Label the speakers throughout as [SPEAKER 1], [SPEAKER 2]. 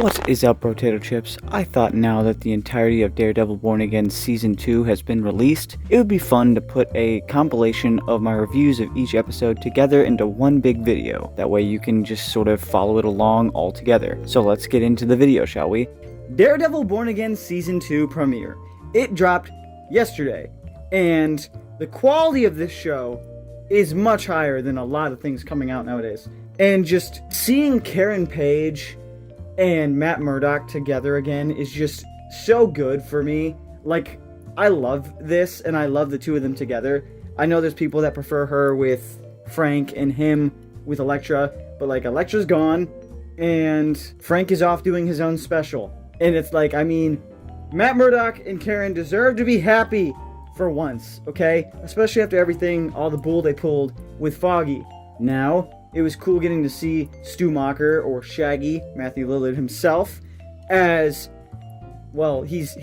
[SPEAKER 1] What is up, potato chips? I thought now that the entirety of Daredevil Born Again Season 2 has been released, it would be fun to put a compilation of my reviews of each episode together into one big video. That way you can just sort of follow it along all together. So let's get into the video, shall we? Daredevil Born Again Season 2 premiere. It dropped yesterday, and the quality of this show is much higher than a lot of things coming out nowadays. And just seeing Karen Page and Matt Murdock together again is just so good for me. Like, I love this, and I love the two of them together. I know there's people that prefer her with Frank and him with Elektra, but like, Elektra's gone, and Frank is off doing his own special. And it's like, I mean, Matt Murdock and Karen deserve to be happy for once, okay? Especially after everything, all the bull they pulled with Foggy. Now, it was cool getting to see Stu Macher, or Shaggy, Matthew Lillard himself, as, well, he's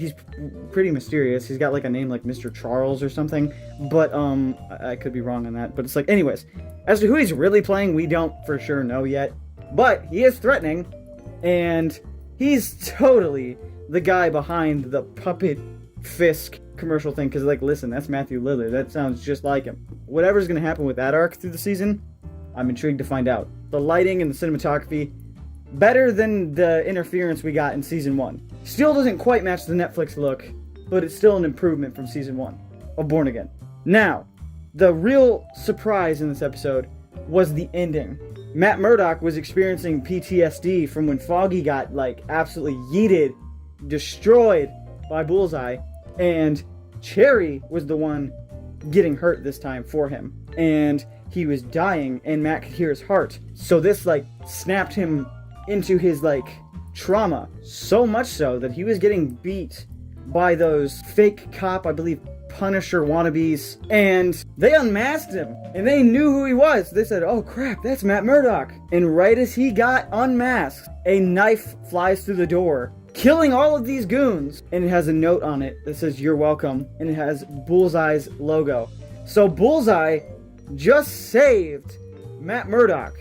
[SPEAKER 1] pretty mysterious. He's got like a name like Mr. Charles or something, but I could be wrong on that. But it's like, anyways, as to who he's really playing, we don't for sure know yet, but he is threatening, and he's totally the guy behind the puppet Fisk commercial thing, because like, listen, that's Matthew Lillard. That sounds just like him. Whatever's going to happen with that arc through the season, I'm intrigued to find out. The lighting and the cinematography, better than the interference we got in Season 1. Still doesn't quite match the Netflix look, but it's still an improvement from Season 1 of Born Again. Now, the real surprise in this episode was the ending. Matt Murdock was experiencing PTSD from when Foggy got, like, absolutely yeeted, destroyed by Bullseye, and Cherry was the one getting hurt this time for him. And he was dying, and Matt could hear his heart. So this, like, snapped him into his, like, trauma. So much so that he was getting beat by those fake cop, I believe, Punisher wannabes. And they unmasked him, and they knew who he was. They said, oh crap, that's Matt Murdock. And right as he got unmasked, a knife flies through the door, killing all of these goons. And it has a note on it that says, you're welcome. And it has Bullseye's logo. So Bullseye just saved Matt Murdock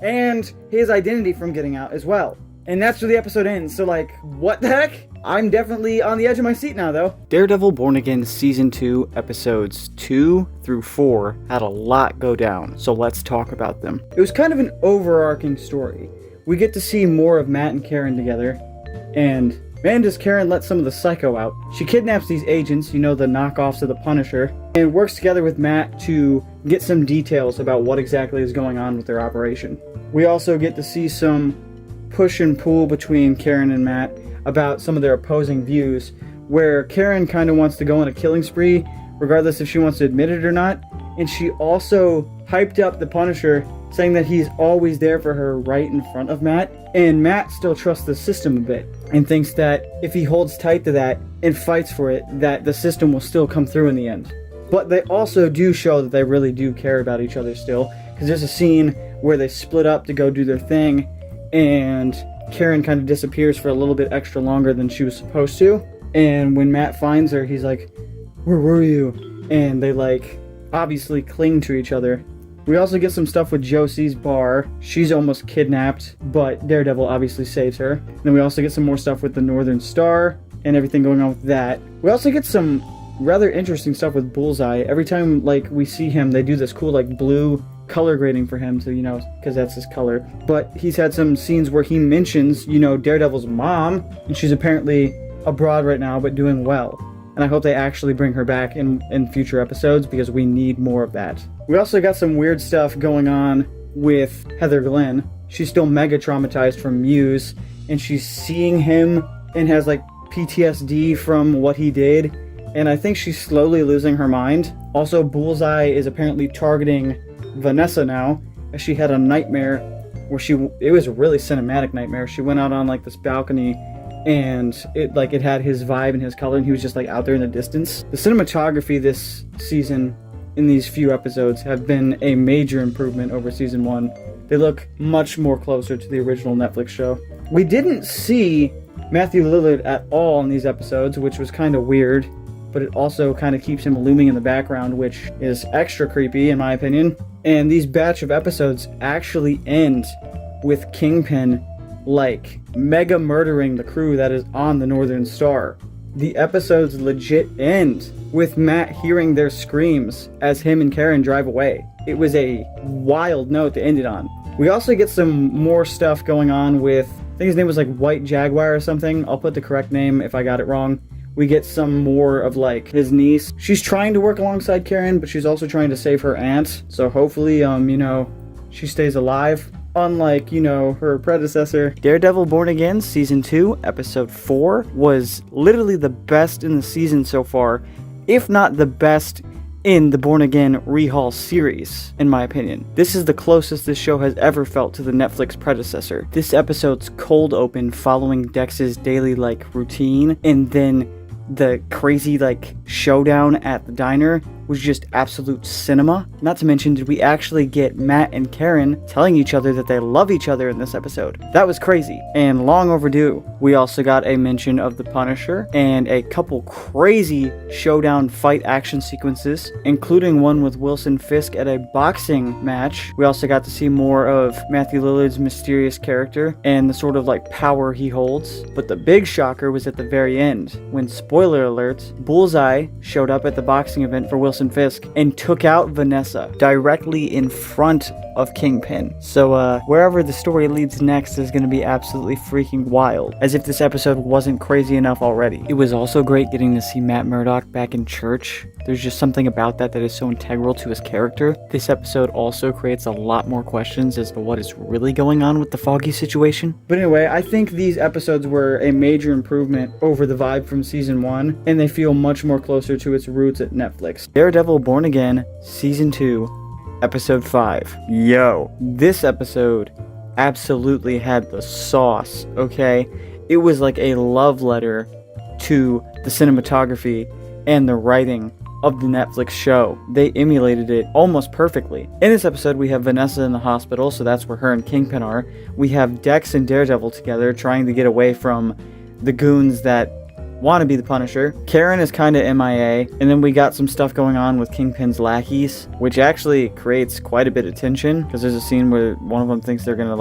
[SPEAKER 1] and his identity from getting out as well. And that's where the episode ends. So like, what the heck? I'm definitely on the edge of my seat now, though. Daredevil Born Again Season 2 episodes 2 through 4 had a lot go down, so let's talk about them. It was kind of an overarching story. We get to see more of Matt and Karen together, and man, does Karen let some of the psycho out. She kidnaps these agents, you know, the knockoffs of the Punisher, and works together with Matt to get some details about what exactly is going on with their operation. We also get to see some push and pull between Karen and Matt about some of their opposing views, where Karen kind of wants to go on a killing spree, regardless if she wants to admit it or not, and she also hyped up the Punisher, saying that he's always there for her right in front of Matt, and Matt still trusts the system a bit, and thinks that if he holds tight to that and fights for it, that the system will still come through in the end. But they also do show that they really do care about each other still, because there's a scene where they split up to go do their thing, and Karen kind of disappears for a little bit extra longer than she was supposed to, and when Matt finds her, he's like, where were you? And they, like, obviously cling to each other. We also get some stuff with Josie's bar. She's almost kidnapped, but Daredevil obviously saves her. And then we also get some more stuff with the Northern Star and everything going on with that. We also get some rather interesting stuff with Bullseye. Every time, like, we see him, they do this cool, like, blue color grading for him to, you know, because that's his color. But he's had some scenes where he mentions, you know, Daredevil's mom, and she's apparently abroad right now, but doing well. And I hope they actually bring her back in future episodes, because we need more of that. We also got some weird stuff going on with Heather Glenn. She's still mega traumatized from Muse, and she's seeing him and has, like, PTSD from what he did, and I think she's slowly losing her mind. Also, Bullseye is apparently targeting Vanessa now, as she had a nightmare where it was a really cinematic nightmare. She went out on, like, this balcony, and it had his vibe and his color, and he was just, like, out there in the distance. The cinematography this season in these few episodes have been a major improvement over Season 1. They look much more closer to the original Netflix show. We didn't see Matthew Lillard at all in these episodes, which was kind of weird, but it also kind of keeps him looming in the background, which is extra creepy in my opinion. And these batch of episodes actually end with Kingpin like mega murdering the crew that is on the Northern Star. The episodes legit end with Matt hearing their screams as him and Karen drive away. It was a wild note to end it on. We also get some more stuff going on with, I think his name was like White Jaguar or something. I'll put the correct name if I got it wrong. We get some more of like his niece. She's trying to work alongside Karen, but she's also trying to save her aunt. So hopefully, she stays alive. Unlike, her predecessor. Daredevil Born Again Season 2, Episode 4 was literally the best in the season so far, if not the best in the Born Again rehaul series, in my opinion. This is the closest this show has ever felt to the Netflix predecessor. This episode's cold open following Dex's daily, routine, and then the crazy, showdown at the diner was just absolute cinema. Not to mention, did we actually get Matt and Karen telling each other that they love each other in this episode. That was crazy, and long overdue. We also got a mention of the Punisher, and a couple crazy showdown fight action sequences, including one with Wilson Fisk at a boxing match. We also got to see more of Matthew Lillard's mysterious character, and the sort of power he holds. But the big shocker was at the very end, when, spoiler alert, Bullseye showed up at the boxing event for Wilson Fisk and took out Vanessa directly in front of Kingpin. So wherever the story leads next is going to be absolutely freaking wild, as if this episode wasn't crazy enough already. It was also great getting to see Matt Murdock back in church. There's just something about that is so integral to his character. This episode also creates a lot more questions as to what is really going on with the Foggy situation. But anyway, I think these episodes were a major improvement over the vibe from Season 1, and they feel much more closer to its roots at Netflix. Daredevil Born Again, Season 2, Episode 5. Yo, this episode absolutely had the sauce, okay? It was like a love letter to the cinematography and the writing of the Netflix show. They emulated it almost perfectly. In this episode, we have Vanessa in the hospital, so that's where her and Kingpin are. We have Dex and Daredevil together trying to get away from the goons that want to be the Punisher. Karen is kind of MIA, and then we got some stuff going on with Kingpin's lackeys, which actually creates quite a bit of tension, because there's a scene where one of them thinks they're gonna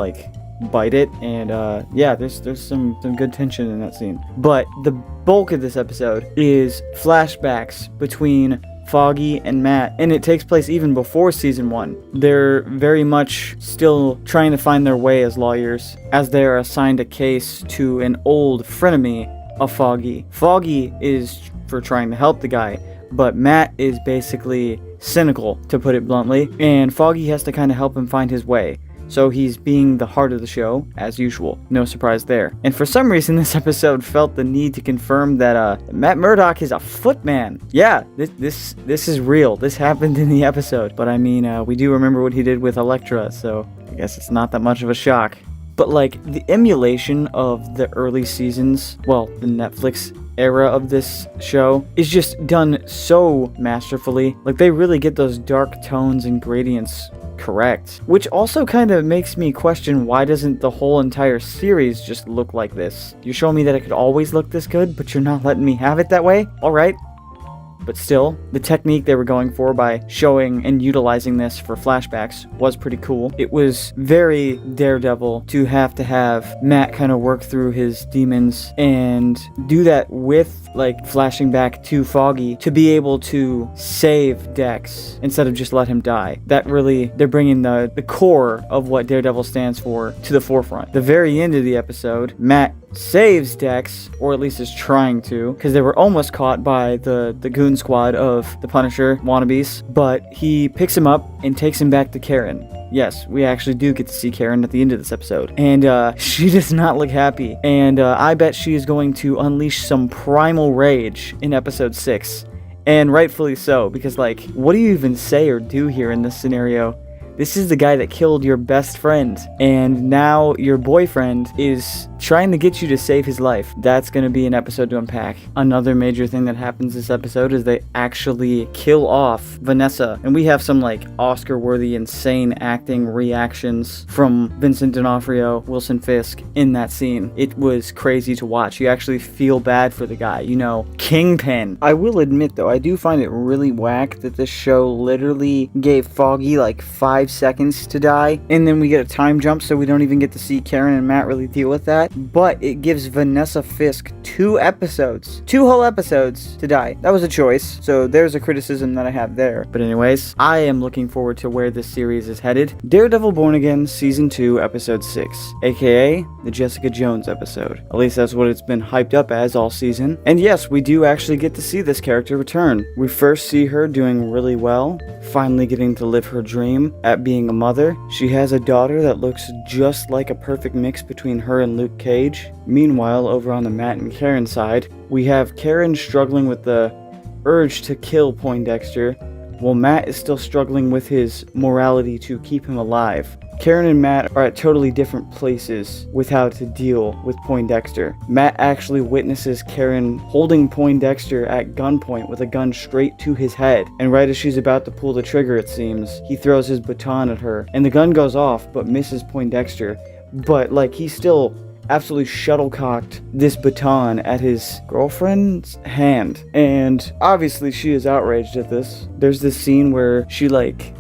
[SPEAKER 1] bite it, and yeah, there's some good tension in that scene. But the bulk of this episode is flashbacks between Foggy and Matt, and it takes place even before Season 1. They're very much still trying to find their way as lawyers, as they are assigned a case to an old frenemy of Foggy. Foggy is for trying to help the guy, but Matt is basically cynical, to put it bluntly, and Foggy has to kind of help him find his way. So he's being the heart of the show, as usual. No surprise there. And for some reason, this episode felt the need to confirm that Matt Murdock is a footman. Yeah, this is real. This happened in the episode. But I mean, we do remember what he did with Elektra, so I guess it's not that much of a shock. But the emulation of the early seasons, well, the Netflix era of this show, is just done so masterfully. They really get those dark tones and gradients correct, which also kind of makes me question, why doesn't the whole entire series just look like this? You're showing me that it could always look this good, but you're not letting me have it that way? Alright. But still, the technique they were going for by showing and utilizing this for flashbacks was pretty cool. It was very Daredevil to have Matt kind of work through his demons and do that with flashing back to Foggy to be able to save Dex instead of just let him die. That really, they're bringing the core of what Daredevil stands for to the forefront. The very end of the episode, Matt saves Dex, or at least is trying to, because they were almost caught by the goon squad of the Punisher wannabes, but he picks him up and takes him back to Karen. Yes, we actually do get to see Karen at the end of this episode, and she does not look happy, and I bet she is going to unleash some primal rage in episode 6, and rightfully so, because what do you even say or do here in this scenario? This is the guy that killed your best friend, and now your boyfriend is trying to get you to save his life. That's going to be an episode to unpack. Another major thing that happens this episode is they actually kill off Vanessa, and we have some Oscar-worthy insane acting reactions from Vincent D'Onofrio, Wilson Fisk in that scene. It was crazy to watch. You actually feel bad for the guy, Kingpin. I will admit though, I do find it really whack that this show literally gave Foggy 5 5 seconds to die, and then we get a time jump, so we don't even get to see Karen and Matt really deal with that. But it gives Vanessa Fisk 2 whole episodes to die. That was a choice, so there's a criticism that I have there. But anyways, I am looking forward to where this series is headed. Daredevil Born Again Season 2 Episode 6, aka the Jessica Jones episode. At least that's what it's been hyped up as all season. And yes, we do actually get to see this character return. We first see her doing really well, finally getting to live her dream at being a mother. She has a daughter that looks just like a perfect mix between her and Luke Cage. Meanwhile, over on the Matt and Karen side, we have Karen struggling with the urge to kill Poindexter, while Matt is still struggling with his morality to keep him alive. Karen and Matt are at totally different places with how to deal with Poindexter. Matt actually witnesses Karen holding Poindexter at gunpoint with a gun straight to his head, and right as she's about to pull the trigger, it seems, he throws his baton at her, and the gun goes off but misses Poindexter. But like, he still absolutely shuttlecocked this baton at his girlfriend's hand, and obviously she is outraged at this. There's this scene where she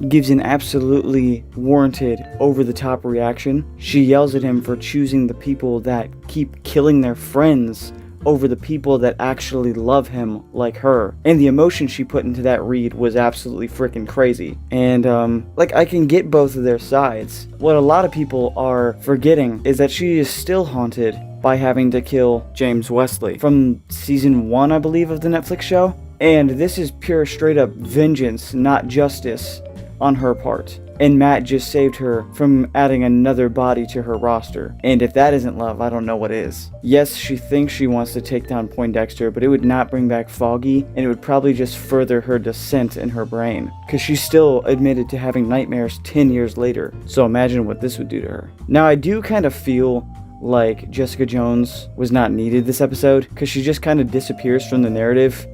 [SPEAKER 1] gives an absolutely warranted over-the-top reaction. She yells at him for choosing the people that keep killing their friends over the people that actually love him like her. And the emotion she put into that read was absolutely freaking crazy. And I can get both of their sides. What a lot of people are forgetting is that she is still haunted by having to kill James Wesley from season 1, I believe, of the Netflix show. And this is pure straight up vengeance, not justice on her part. And Matt just saved her from adding another body to her roster. And if that isn't love, I don't know what is. Yes, she thinks she wants to take down Poindexter, but it would not bring back Foggy, and it would probably just further her descent in her brain. Because she's still admitted to having nightmares 10 years later. So imagine what this would do to her. Now, I do kind of feel like Jessica Jones was not needed this episode, because she just kind of disappears from the narrative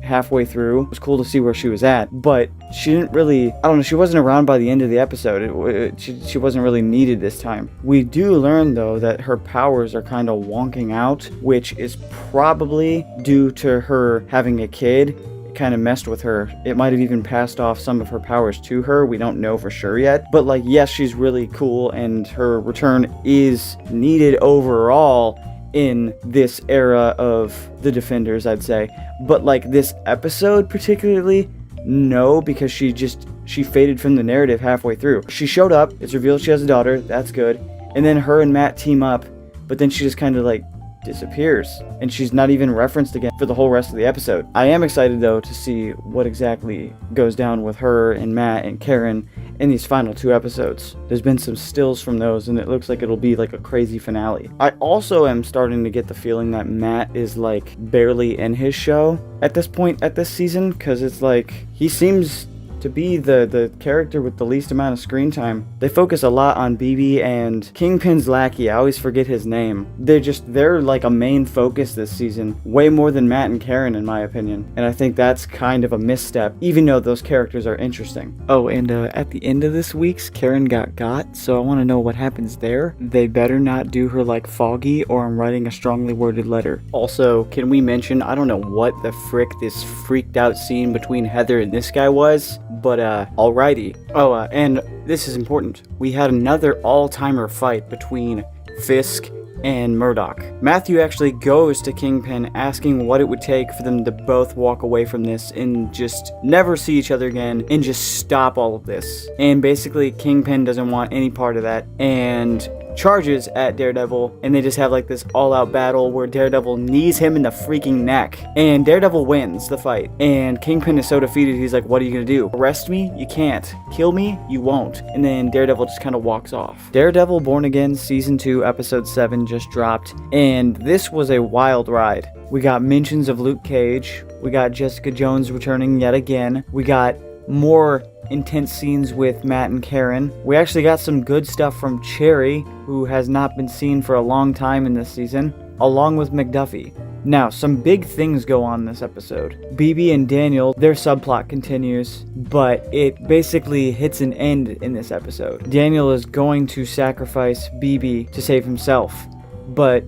[SPEAKER 1] halfway through. It was cool to see where she was at, but she didn't really, I don't know, she wasn't around by the end of the episode. She wasn't really needed this time. We do learn though that her powers are kind of wonking out, which is probably due to her having a kid. Kind of messed with her. It might have even passed off some of her powers to her. We don't know for sure yet. But yes, she's really cool, and her return is needed overall in this era of the Defenders, I'd say. But this episode particularly, no, because she faded from the narrative halfway through. She showed up, it's revealed she has a daughter, that's good. And then her and Matt team up, but then she just kind of disappears, and she's not even referenced again for the whole rest of the episode. I am excited though to see what exactly goes down with her and Matt and Karen in these final 2 episodes. There's been some stills from those, and it looks like it'll be a crazy finale. I also am starting to get the feeling that Matt is barely in his show at this point at this season, because it's he seems to be the character with the least amount of screen time. They focus a lot on BB and Kingpin's lackey. I always forget his name. They're a main focus this season, way more than Matt and Karen in my opinion. And I think that's kind of a misstep, even though those characters are interesting. Oh, and at the end of this week's, Karen got, so I want to know what happens there. They better not do her like Foggy, or I'm writing a strongly worded letter. Also, can we mention, I don't know what the frick this freaked out scene between Heather and this guy was, but alrighty. Oh, and this is important. We had another all-timer fight between Fisk and Murdoch. Matthew actually goes to Kingpin asking what it would take for them to both walk away from this and just never see each other again and just stop all of this. And basically Kingpin doesn't want any part of that and charges at Daredevil, and they just have this all-out battle where Daredevil knees him in the freaking neck, and Daredevil wins the fight. And Kingpin is so defeated, he's like, what are you gonna do? Arrest me? You can't. Kill me? You won't. And then Daredevil just kind of walks off. Daredevil Born Again Season 2 Episode 7 just dropped, and this was a wild ride. We got mentions of Luke Cage, we got Jessica Jones returning yet again, we got more intense scenes with Matt and Karen. We actually got some good stuff from Cherry, who has not been seen for a long time in this season, along with McDuffie. Now, some big things go on this episode. BB and Daniel, their subplot continues, but it basically hits an end in this episode. Daniel is going to sacrifice BB to save himself, but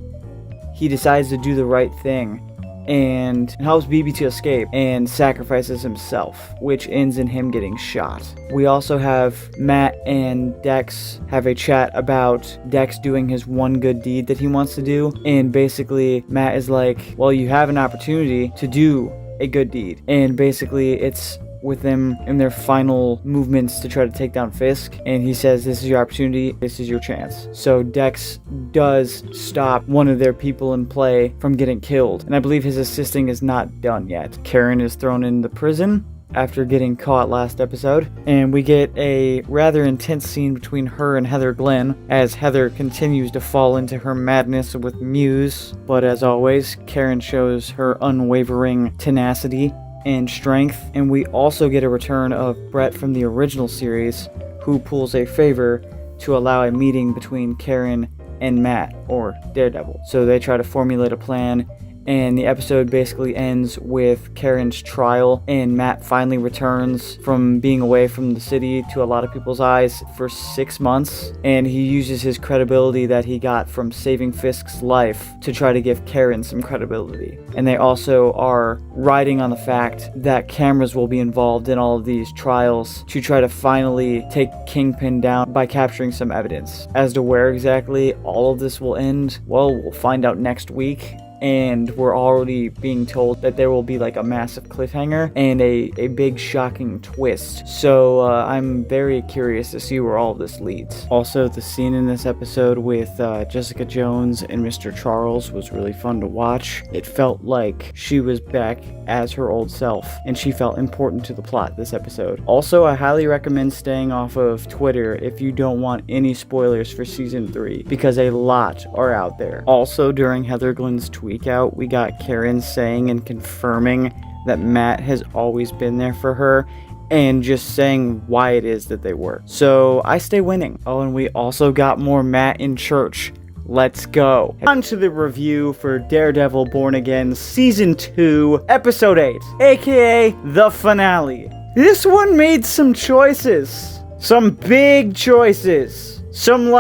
[SPEAKER 1] he decides to do the right thing and helps BB to escape and sacrifices himself, which ends in him getting shot. We also have Matt and Dex have a chat about Dex doing his one good deed that he wants to do, and basically Matt is like, well, you have an opportunity to do a good deed, and basically it's with them in their final movements to try to take down Fisk, and he says, this is your opportunity, this is your chance. So Dex does stop one of their people in play from getting killed, and I believe his assisting is not done yet. Karen is thrown into prison after getting caught last episode, and we get a rather intense scene between her and Heather Glenn as Heather continues to fall into her madness with Muse, but as always, Karen shows her unwavering tenacity and strength. And we also get a return of Brett from the original series, who pulls a favor to allow a meeting between Karen and Matt, or Daredevil. So they try to formulate a plan, and the episode basically ends with Karen's trial, and Matt finally returns from being away from the city to a lot of people's eyes for 6 months, and he uses his credibility that he got from saving Fisk's life to try to give Karen some credibility. And they also are riding on the fact that cameras will be involved in all of these trials to try to finally take Kingpin down by capturing some evidence. As to where exactly all of this will end, well, we'll find out next week. And we're already being told that there will be like a massive cliffhanger and a big shocking twist. So I'm very curious to see where all of this leads. Also, the scene in this episode with Jessica Jones and Mr. Charles was really fun to watch. It felt like she was back as her old self, and she felt important to the plot this episode. Also, I highly recommend staying off of Twitter if you don't want any spoilers for season 3, because a lot are out there. Also, during Heather Glenn's tweet out, we got Karen saying and confirming that Matt has always been there for her, and just saying why it is that they were. So I stay winning. Oh, and we also got more Matt in church. Let's go. On to the review for Daredevil Born Again Season 2, Episode 8, aka the finale. This one made some choices. Some big choices. Some,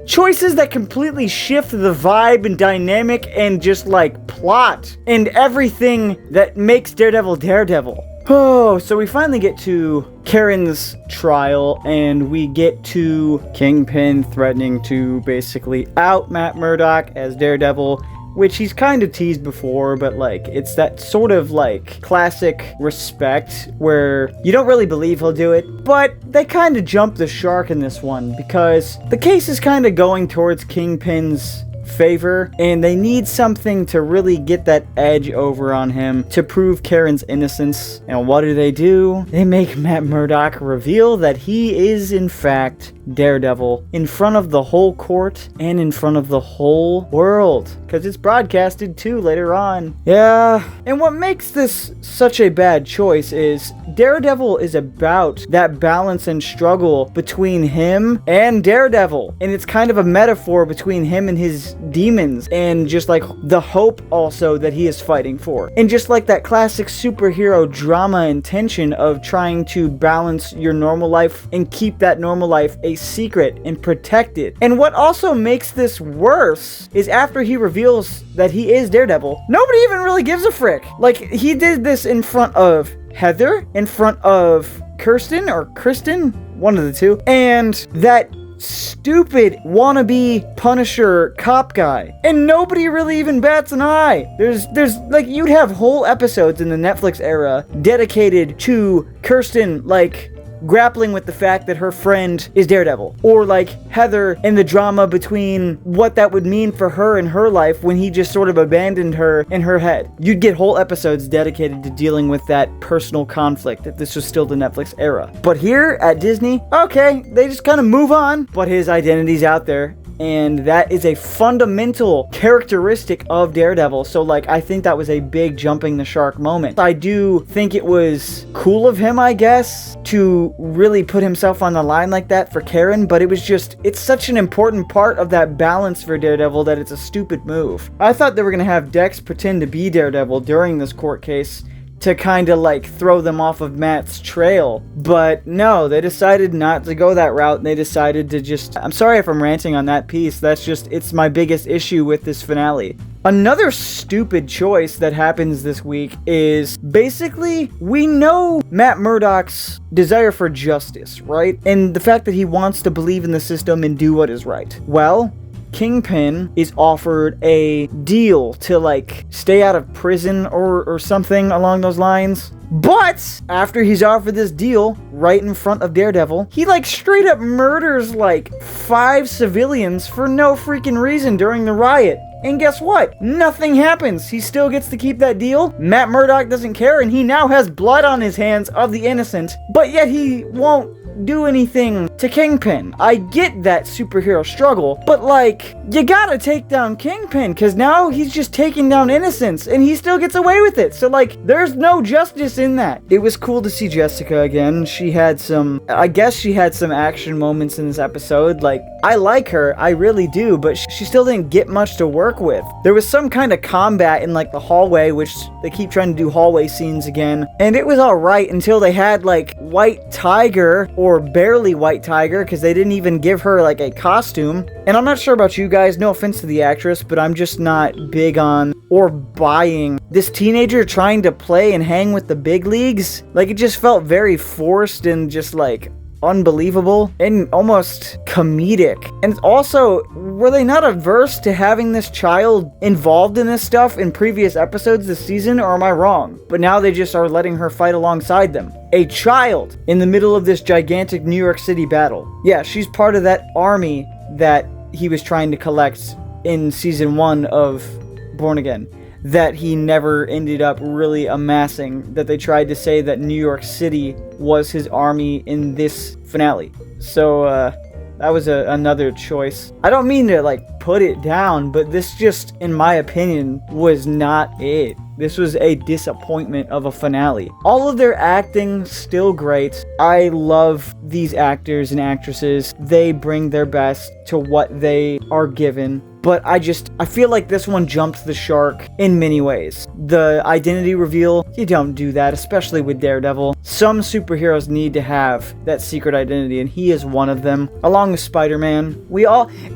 [SPEAKER 1] choices that completely shift the vibe and dynamic and just, plot and everything that makes Daredevil Daredevil. Oh, so we finally get to Karen's trial, and we get to Kingpin threatening to basically out Matt Murdock as Daredevil, which he's kind of teased before, but it's that sort of classic respect where you don't really believe he'll do it, but they kind of jumped the shark in this one because the case is kind of going towards Kingpin's favor, and they need something to really get that edge over on him to prove Karen's innocence. And what do? They make Matt Murdock reveal that he is in fact Daredevil in front of the whole court and in front of the whole world, because it's broadcasted too later on. Yeah, and what makes this such a bad choice is Daredevil is about that balance and struggle between him and Daredevil, and it's kind of a metaphor between him and his demons, and just the hope also that he is fighting for, and just that classic superhero drama and tension of trying to balance your normal life and keep that normal life a secret and protect it. And what also makes this worse is after he reveals that he is Daredevil, nobody even really gives a frick. He did this in front of Heather, in front of Kirsten or Kristen, one of the two, and that stupid wannabe Punisher cop guy, and nobody really even bats an eye. There's you'd have whole episodes in the Netflix era dedicated to Kirsten grappling with the fact that her friend is Daredevil, or Heather and the drama between what that would mean for her in her life when he just sort of abandoned her in her head. You'd get whole episodes dedicated to dealing with that personal conflict if this was still the Netflix era. But here at Disney, okay, they just kind of move on, but his identity's out there. And that is a fundamental characteristic of Daredevil. So, I think that was a big jumping the shark moment. I do think it was cool of him, I guess, to really put himself on the line like that for Karen. But it's such an important part of that balance for Daredevil that it's a stupid move. I thought they were going to have Dex pretend to be Daredevil during this court case to kind of like throw them off of Matt's trail. But no, they decided not to go that route. They decided to just... I'm sorry if I'm ranting on that piece. That's just... it's my biggest issue with this finale. Another stupid choice that happens this week is basically we know Matt Murdock's desire for justice, right? And the fact that he wants to believe in the system and do what is right. Well, Kingpin is offered a deal to like stay out of prison or something along those lines. But after he's offered this deal right in front of Daredevil, he like straight up murders like 5 civilians for no freaking reason during the riot. And guess what? Nothing happens. He still gets to keep that deal. Matt Murdock doesn't care, and he now has blood on his hands of the innocent, but yet he won't do anything to Kingpin. I get that superhero struggle, but like, you gotta take down Kingpin, because now he's just taking down innocents, and he still gets away with it. So like, there's no justice in that. It was cool to see Jessica again. She had some, I guess she had some action moments in this episode. Like, I like her, I really do, but she still didn't get much to work with. There was some kind of combat in like the hallway, which they keep trying to do hallway scenes again, and it was alright until they had like White Tiger, or barely White Tiger, because they didn't even give her like a costume. And I'm not sure about you guys, no offense to the actress, but I'm just not big on or buying this teenager trying to play and hang with the big leagues. Like, it just felt very forced and just like unbelievable and almost comedic. And also, were they not averse to having this child involved in this stuff in previous episodes this season, or am I wrong? But now they just are letting her fight alongside them. A child in the middle of this gigantic New York City battle. Yeah, she's part of that army that he was trying to collect in season 1 of Born Again, that he never ended up really amassing, that they tried to say that New York City was his army in this finale. So, that was another choice. I don't mean to, like, put it down, but this just, in my opinion, was not it. This was a disappointment of a finale. All of their acting, still great. I love these actors and actresses. They bring their best to what they are given. But I feel like this one jumped the shark in many ways. The identity reveal, you don't do that, especially with Daredevil. Some superheroes need to have that secret identity, and he is one of them. Along with Spider-Man,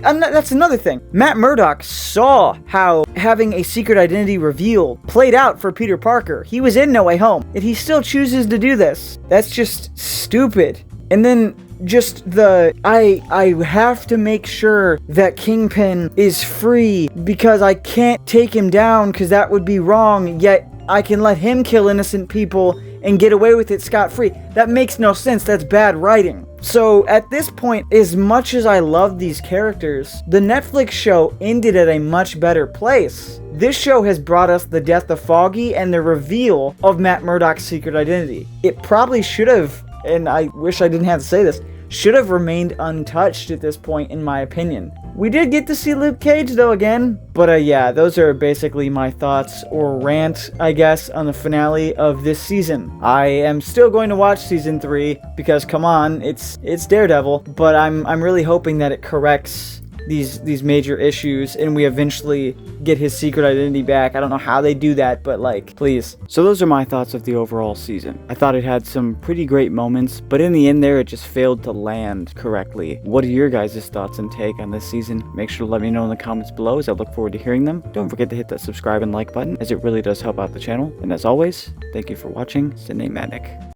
[SPEAKER 1] and that's another thing. Matt Murdock saw how having a secret identity reveal played out for Peter Parker. He was in No Way Home, and he still chooses to do this. That's just stupid. And then just I have to make sure that Kingpin is free, because I can't take him down because that would be wrong, yet I can let him kill innocent people and get away with it scot-free. That makes no sense. That's bad writing. So at this point, as much as I love these characters, the Netflix show ended at a much better place. This show has brought us the death of Foggy and the reveal of Matt Murdock's secret identity. It probably should have, and I wish I didn't have to say this, should have remained untouched at this point, in my opinion. We did get to see Luke Cage, though, again. But yeah, those are basically my thoughts, or rant, I guess, on the finale of this season. I am still going to watch season 3, because, come on, it's Daredevil. But I'm really hoping that it corrects these major issues, and we eventually get his secret identity back. I don't know how they do that, but like, please. So those are my thoughts of the overall season. I thought it had some pretty great moments, but in the end there, it just failed to land correctly. What are your guys' thoughts and take on this season? Make sure to let me know in the comments below, as I look forward to hearing them. Don't forget to hit that subscribe and like button, as it really does help out the channel. And as always, thank you for watching ciNATEmatic.